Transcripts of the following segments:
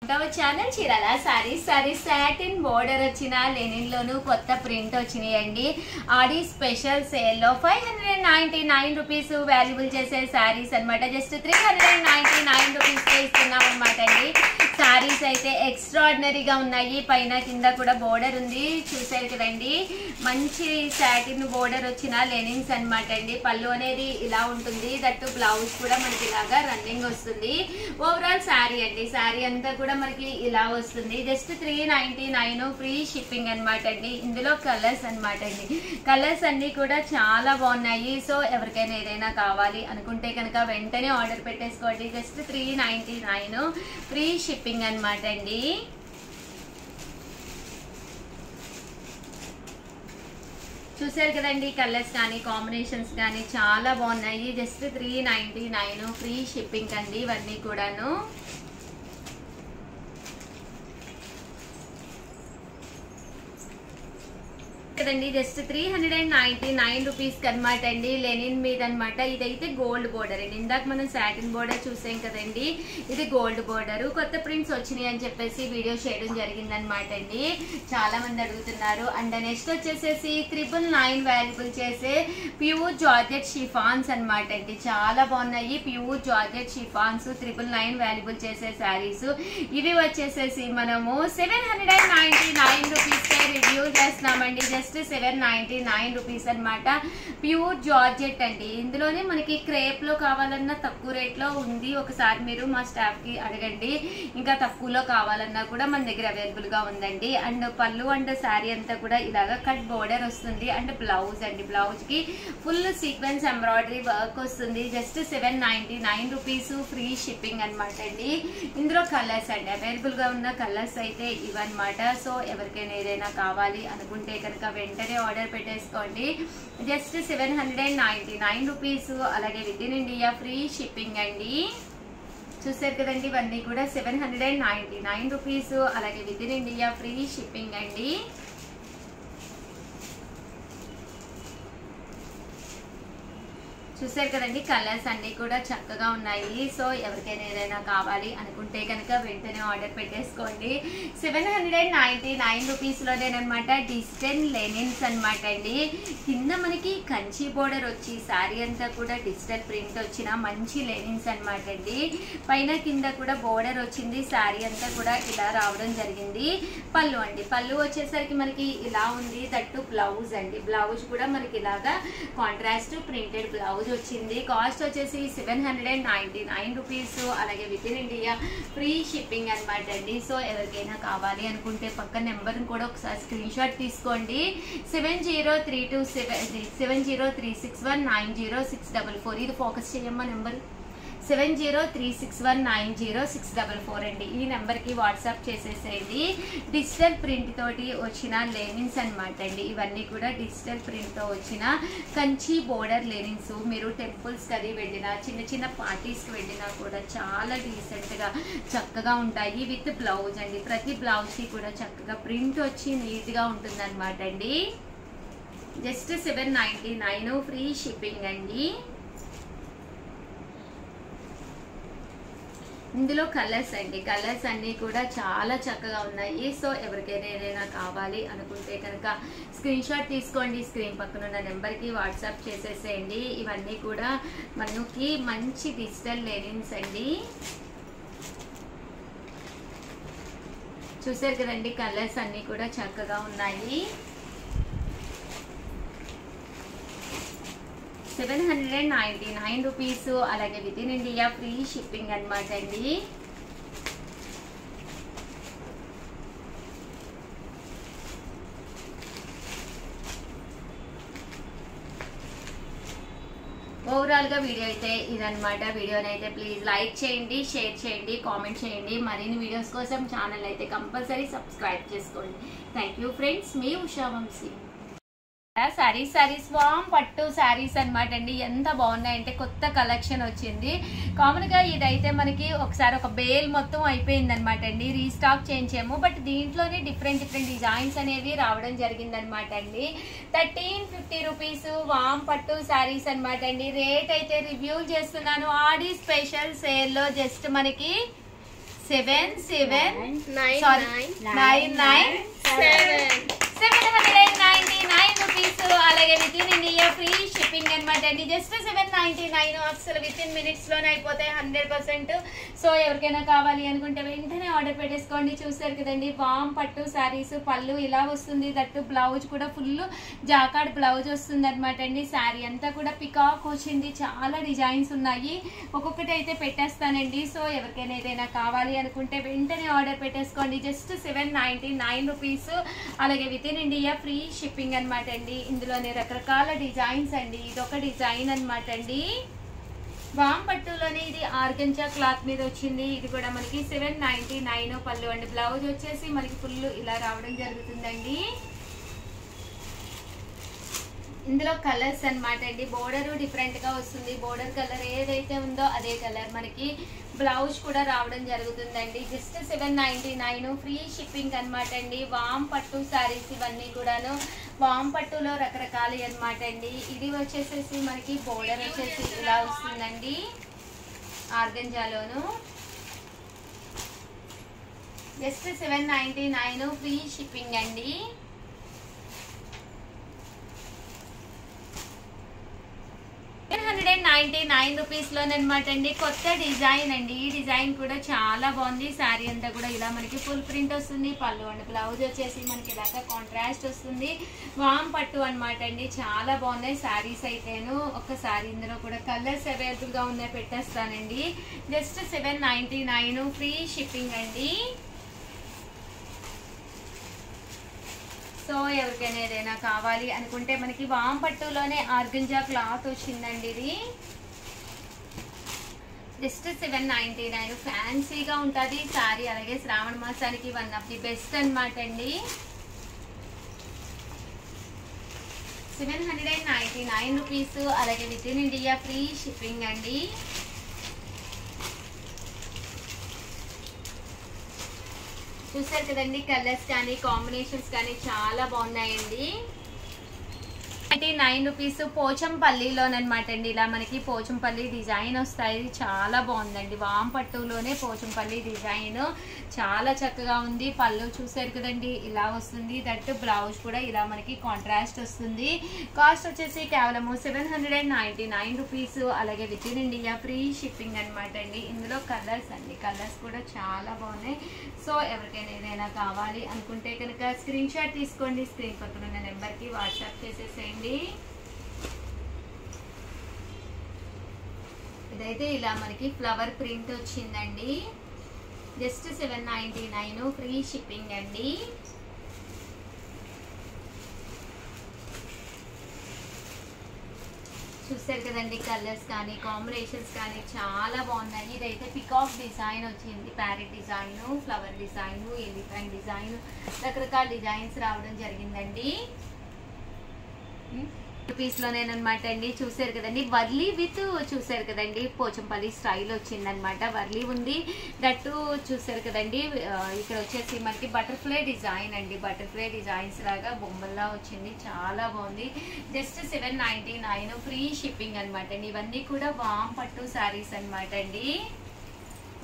Channel Chirala saris satin border వచ్చిన Lenin లోను కొత్త print వచ్చినాయండి. ఆడి స్పెషల్ సేల్ లో 599 రూపీస్ వాల్యుబుల్ చేసే సారీస్ అన్నమాట. జస్ట్ 399 రూపీస్ కే ఇస్తున్నాం అన్నమాట అండి. సారీస్ అయితే ఎక్స్ట్రాడినరీగా ఉన్నాయి. పైన కింద కూడా బోర్డర్ ఉంది, చూసారు కదండి. మంచి సాటిన్ బోర్డర్ వచ్చిన లెనిన్స్ అన్నమాట అండి. పళ్ళు అనేది ఇలా ఉంటుంది, దట్టు బ్లౌజ్ కూడా మనకి ఇలాగా రన్నింగ్ వస్తుంది. ఓవరాల్ సారీ అండి, సారీ అంతా కూడా మనకి ఇలా వస్తుంది. జస్ట్ 399 ఫ్రీ షిప్పింగ్ అన్నమాట అండి. ఇందులో కలర్స్ అన్నమాట అండి. కలర్స్ అన్ని కూడా చాలా బాగున్నాయి. సో ఎవరికైనా ఏదైనా కావాలి అనుకుంటే కనుక వెంటనే ఆర్డర్ పెట్టేసుకోండి. జస్ట్ 399 ఫ్రీ షిప్పింగ్ అన్నమాట అండి. చూసారు కదండి, కలర్స్ కానీ కాంబినేషన్స్ కానీ చాలా బాగున్నాయి. జస్ట్ 399 ఫ్రీ షిప్పింగ్ అండి ఇవన్నీ కూడాను. కదండి జస్ట్ 399 రూపీస్ అనమాట అండి. లెనిన్ మీద అనమాట. ఇదైతే గోల్డ్ బోర్డర్ అండి. ఇందాక మనం సాటిన్ బోర్డర్ చూసాం కదండి, ఇది గోల్డ్ బోర్డర్. కొత్త ప్రింట్స్ వచ్చినాయి అని చెప్పేసి వీడియో చేయడం జరిగింది అనమాట అండి. చాలా మంది అడుగుతున్నారు. అండ్ నెక్స్ట్ వచ్చేసేసి 999 వాల్యుబుల్ చేసే ప్యూర్ జార్జెట్ షిఫాన్స్ అనమాట అండి. చాలా బాగున్నాయి ప్యూర్ జార్జెట్ షిఫాన్స్. 999 వాల్యుబుల్ చేసే శారీస్ ఇవి వచ్చేసేసి మనము 799 రూపీస్ కే రివ్యూ చేస్తున్నామండి. జస్ట్ 799 రూపీస్ అనమాట. ప్యూర్ జార్జెట్ అండి. ఇందులోనే మనకి క్రేప్ లో కావాలన్నా తక్కువ రేట్ లో ఉంది. ఒకసారి మీరు మా స్టాఫ్ కి అడగండి. ఇంకా తక్కువలో కావాలన్నా కూడా మన దగ్గర అవైలబుల్ గా ఉందండి. అండ్ పళ్ళు అండ్ శారీ అంతా కూడా ఇలాగా కట్ బోర్డర్ వస్తుంది. అండ్ బ్లౌజ్ అండి, బ్లౌజ్ కి ఫుల్ సీక్వెన్స్ ఎంబ్రాయిడరీ వర్క్ వస్తుంది. జస్ట్ 799 రూపీస్ ఫ్రీ షిప్పింగ్ అనమాట అండి. ఇందులో కలర్స్ అండి, అవైలబుల్ గా ఉన్న కలర్స్ అయితే ఇవన్నమాట. సో ఎవరికైనా ఏదైనా కావాలి అనుకుంటే కనుక వెంటనే ఆర్డర్ పెట్టేసుకోండి. Just 799 rupees. అలాగే within India free shipping అండి. చూసారు కదండి, ఇవన్నీ కూడా 799 రూపీస్. అలాగే within India free shipping అండి. చూసారు కదండి, కలర్స్ అన్ని కూడా చక్కగా ఉన్నాయి. సో ఎవరికైనా ఏదైనా కావాలి అనుకుంటే కనుక వెంటనే ఆర్డర్ పెట్టేసుకోండి. 799 రూపీస్ లోనేనమాట. డిజిటల్ లెనిన్స్ అనమాట అండి. కింద మనకి కంచి బోర్డర్ వచ్చి శారీ అంతా కూడా డిజిటల్ ప్రింట్ వచ్చిన మంచి లెనిన్స్ అనమాట అండి. పైన కింద కూడా బోర్డర్ వచ్చింది. శారీ అంతా కూడా ఇలా రావడం జరిగింది. పళ్ళు అండి, పళ్ళు వచ్చేసరికి మనకి ఇలా ఉంది. దట్టు బ్లౌజ్ అండి, బ్లౌజ్ కూడా మనకి ఇలాగా కాంట్రాస్ట్ ప్రింటెడ్ బ్లౌజ్ వచ్చింది. కాస్ట్ వచ్చేసి 799 రూపీస్. అలాగే within India free shipping అనమాట అండి. సో ఎవరికైనా కావాలి అనుకుంటే పక్క నెంబర్ కూడా ఒకసారి స్క్రీన్ షాట్ తీసుకోండి. 7036190644. ఇది ఫోకస్ చేయమ్మా నెంబర్ 7036190644 అండి. ఈ నెంబర్కి వాట్సాప్ చేసేసేయండి. డిజిటల్ ప్రింట్ తోటి వచ్చిన లెనిన్స్ అనమాట అండి. ఇవన్నీ కూడా డిజిటల్ ప్రింట్తో వచ్చిన కంచి బోర్డర్ లెనిన్స్. మీరు టెంపుల్స్కి అది వెళ్ళినా, చిన్న చిన్న పార్టీస్కి వెళ్ళినా కూడా చాలా డీసెంట్గా చక్కగా ఉంటాయి. విత్ బ్లౌజ్ అండి. ప్రతి బ్లౌజ్కి కూడా చక్కగా ప్రింట్ వచ్చి నీట్గా ఉంటుంది అనమాట అండి. జస్ట్ 799 ఫ్రీ షిప్పింగ్ అండి. ఇందులో కలర్స్ అండి, కలర్స్ అన్నీ కూడా చాలా చక్కగా ఉన్నాయి. సో ఎవరికైనా ఏదైనా కావాలి అనుకుంటే కనుక స్క్రీన్ షాట్ తీసుకోండి. స్క్రీన్ పక్కన ఉన్న నెంబర్కి వాట్సాప్ చేసేసేయండి. ఇవన్నీ కూడా మనకి మంచి డిజిటల్ లెనిన్స్ అండి. చూసారు కదండి, కలర్స్ అన్నీ కూడా చక్కగా ఉన్నాయి. 799 రూపీస్. అలాగే within India free shipping అనమాట అండి. ఓవరాల్ గా వీడియో అయితే ఇదనమాట. వీడియోని అయితే ప్లీజ్ లైక్ చేయండి, షేర్ చేయండి, కామెంట్ చేయండి. మరిన్ని వీడియోస్ కోసం ఛానల్ అయితే కంపల్సరీ సబ్స్క్రైబ్ చేసుకోండి. థ్యాంక్ యూ ఫ్రెండ్స్, మీ ఉషా వంశీ. సారీస్ వామ్ పట్టు సారీస్ అనమాట అండి. ఎంత బాగున్నాయంటే కొత్త కలెక్షన్ వచ్చింది. కామన్ గా ఇదైతే మనకి ఒకసారి ఒక బేల్ మొత్తం అయిపోయింది అనమాట అండి. రీస్టాక్ చేయించాము. బట్ దీంట్లోనే డిఫరెంట్ డిజైన్స్ అనేవి రావడం జరిగింది అనమాట అండి. 1350 రూపీస్ వామ్ పట్టు సారీస్ అనమాట అండి. రేట్ అయితే రివ్యూ చేస్తున్నాను. ఆడి స్పెషల్ సేల్ లో జస్ట్ మనకి రూపీస్. అలాగే within India free shipping అనమాట అండి. జస్ట్ 799 అసలు విత్ ఇన్ మినిట్స్ లోనే అయిపోతాయి 100%. సో ఎవరికైనా కావాలి అనుకుంటే వెంటనే ఆర్డర్ పెట్టేసుకోండి. చూస్తారు కదండి వామ్ పట్టు శారీస్, పళ్ళు ఇలా వస్తుంది, దట్టు బ్లౌజ్ కూడా ఫుల్ జాకార్డ్ బ్లౌజ్ వస్తుంది అనమాట అండి. శారీ అంతా కూడా పికాక్ వచ్చింది, చాలా డిజైన్స్ ఉన్నాయి, ఒక్కొక్కటి అయితే పెట్టేస్తానండి. సో ఎవరికైనా ఏదైనా కావాలి అనుకుంటే వెంటనే ఆర్డర్ పెట్టేసుకోండి. Just 799 rupees. అలాగే within India free shipping అనమాట అండి. ఇందులోనే రకరకాల డిజైన్స్ అండి. ఇది ఒక డిజైన్ అనమాట అండి. వామ్ పట్టులోనే ఇది ఆర్గంజా క్లాత్ మీద వచ్చింది. ఇది కూడా మనకి 799 పళ్ళు అండి. బ్లౌజ్ వచ్చేసి మనకి ఫుల్ ఇలా రావడం జరుగుతుందండి. ఇందులో కలర్స్ అనమాట అండి. బోర్డర్ డిఫరెంట్ గా వస్తుంది. బోర్డర్ కలర్ ఏదైతే ఉందో అదే కలర్ మనకి బ్లౌజ్ కూడా రావడం జరుగుతుందండి. జస్ట్ 799 ఫ్రీ షిప్పింగ్ అనమాట అండి. వామ్ పట్టు శారీస్ ఇవన్నీ కూడాను వామ్ పట్టులో రకరకాలు అనమాట అండి. ఇది వచ్చేసేసి మనకి బోర్డర్ వచ్చేసి ఇలా వస్తుందండి ఆర్గంజాలోను. జస్ట్ 799 ఫ్రీ షిప్పింగ్ అండి. 799 రూపీస్ లోనమాట అండి. కొత్త డిజైన్ అండి. ఈ డిజైన్ కూడా చాలా బాగుంది. శారీ అంతా కూడా ఇలా మనకి ఫుల్ ప్రింట్ వస్తుంది. పళ్ళు అండి, బ్లౌజ్ వచ్చేసి మనకి ఇలాగా కాంట్రాస్ట్ వస్తుంది. వామ్ పట్టు అనమాట అండి. చాలా బాగున్నాయి శారీస్ అయితేను. ఒక్కసారి ఇందులో కూడా కలర్స్ అవైలబుల్ గా ఉన్నాయి, పెట్టేస్తానండి. జస్ట్ 799 ఫ్రీ షిప్పింగ్ అండి. సో ఎవరికైనా ఏదైనా కావాలి అనుకుంటే మనకి వామ్ పట్టులోనే ఆర్గంజా క్లాత్ వచ్చిందండి. ఇది జస్ట్ 799 ఫ్యాన్సీగా ఉంటుంది శారీ. అలాగే శ్రావణ మాసానికి వన్ ఆఫ్ ది బెస్ట్ అనమాట అండి. 799 రూపీస్. అలాగే within India free shipping అండి. చూసారు కదండి కలర్స్ కానీ కాంబినేషన్స్ కానీ చాలా బాగున్నాయండి. 99 రూపీస్ పోచంపల్లిలోనమాట అండి. ఇలా మనకి పోచంపల్లి డిజైన్ వస్తాయి. చాలా బాగుందండి. వామ్ పట్టులోనే పోచంపల్లి డిజైన్ చాలా చక్కగా ఉంది. పళ్ళు చూసారు కదండి ఇలా వస్తుంది. దట్ బ్లౌజ్ కూడా ఇలా మనకి కాంట్రాస్ట్ వస్తుంది. కాస్ట్ వచ్చేసి కేవలము 799 రూపీస్. అలాగే within India free shipping అనమాట అండి. ఇందులో కలర్స్ అండి, కలర్స్ కూడా చాలా బాగున్నాయి. సో ఎవరికైనా ఏదైనా కావాలి అనుకుంటే కనుక స్క్రీన్ షాట్ తీసుకోండి. స్క్రీన్ పక్కన ఉన్న నెంబర్కి వాట్సాప్ చేసేసేయండి. ఇదైతే ఇలా మనకి ఫ్లవర్ ప్రింట్ వచ్చిందండి. జస్ట్ 799 ఫ్రీ షిప్పింగ్ అండి. చూసారు కదండి కలర్స్ కానీ కాంబినేషన్స్ కానీ చాలా బాగున్నాయి. ఇదైతే పికాక్ డిజైన్ వచ్చింది, parrot design, flower design, elephant design, రకరకాల డిజైన్స్ రావడం జరిగిందండి. రూపీస్ లోనేనమాట అండి. చూసారు కదండి వర్లీ విత్ చూసారు కదండి పోచంపల్లి స్టైల్ వచ్చిందనమాట. వర్లీ ఉంది, దట్టు చూసారు కదండి. ఇక్కడ వచ్చేసి మనకి బటర్ఫ్లై డిజైన్ అండి. బటర్ఫ్లై డిజైన్స్ లాగా బొమ్మల్లా వచ్చింది, చాలా బాగుంది. జస్ట్ 799 ఫ్రీ షిప్పింగ్ అనమాట అండి. ఇవన్నీ కూడా వామ్ పట్టు శారీస్ అనమాట అండి.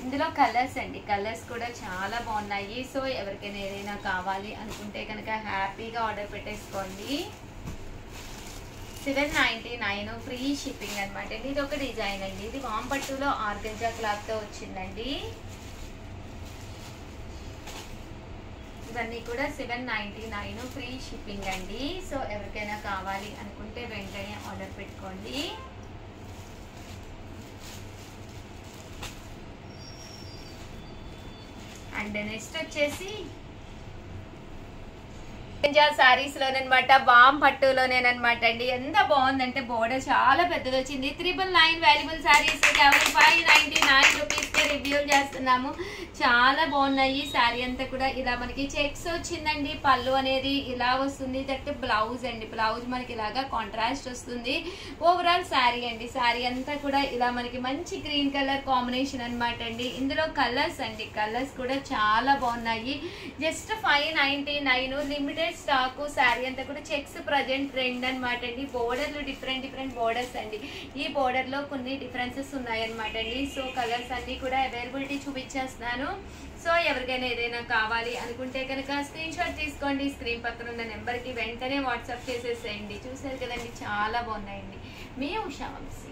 ఇందులో కలర్స్ అండి, కలర్స్ కూడా చాలా బాగున్నాయి. సో ఎవరికైనా ఏదైనా కావాలి అనుకుంటే కనుక హ్యాపీగా ఆర్డర్ పెట్టేసుకోండి. 799 ఫ్రీ షిప్పింగ్ అనమాట అండి. ఇది ఒక డిజైన్ అండి. ఇది వామ్ పట్టులో ఆర్గంజా క్లాత్ తో వచ్చిందండి. ఇవన్నీ కూడా 799 ఫ్రీ షిప్పింగ్ అండి. సో ఎవరికైనా కావాలి అనుకుంటే వెంటనే ఆర్డర్ పెట్టుకోండి. అండ్ నెక్స్ట్ వచ్చేసి సారీస్ లోనమాట, వామ్ పట్టులోనేనమాట అండి. ఎంత బాగుందంటే బోర్డర్ చాలా పెద్దది వచ్చింది. 999 వాల్యుబుల్ సారీస్ కేవలం 599 రూపీస్ కి రివ్యూ చేస్తున్నాము. చాలా బాగున్నాయి. శారీ అంతా కూడా ఇలా మనకి చెక్స్ వచ్చిందండి. పళ్ళు అనేది ఇలా వస్తుంది. దట్ బ్లౌజ్ అండి, బ్లౌజ్ మనకి ఇలాగా కాంట్రాస్ట్ వస్తుంది. ఓవరాల్ శారీ అండి. శారీ అంతా కూడా ఇలా మనకి మంచి గ్రీన్ కలర్ కాంబినేషన్ అనమాట అండి. ఇందులో కలర్స్ అండి, కలర్స్ కూడా చాలా బాగున్నాయి. జస్ట్ 599 లిమిటెడ్ స్టాక్ శారీ అంతా కూడా చెక్స్ ప్రజెంట్ ట్రెండ్ అనమాట అండి. బోర్డర్లు డిఫరెంట్ బోర్డర్స్ అండి. ఈ బోర్డర్ లో కొన్ని డిఫరెన్సెస్ ఉన్నాయన్నమాట అండి. సో కలర్స్ అన్ని కూడా అవైలబిలిటీ చూపించేస్తున్నాను. సో ఎవరికైనా ఏదైనా కావాలి అనుకుంటే కనుక స్క్రీన్ షాట్ తీసుకోండి. స్క్రీన్ పక్కన ఉన్న నెంబర్ కి వెంటనే వాట్సాప్ చేసేసేయండి. చూసారు కదండి, చాలా బాగున్నాయండి. మీ ఉషా వంశీ.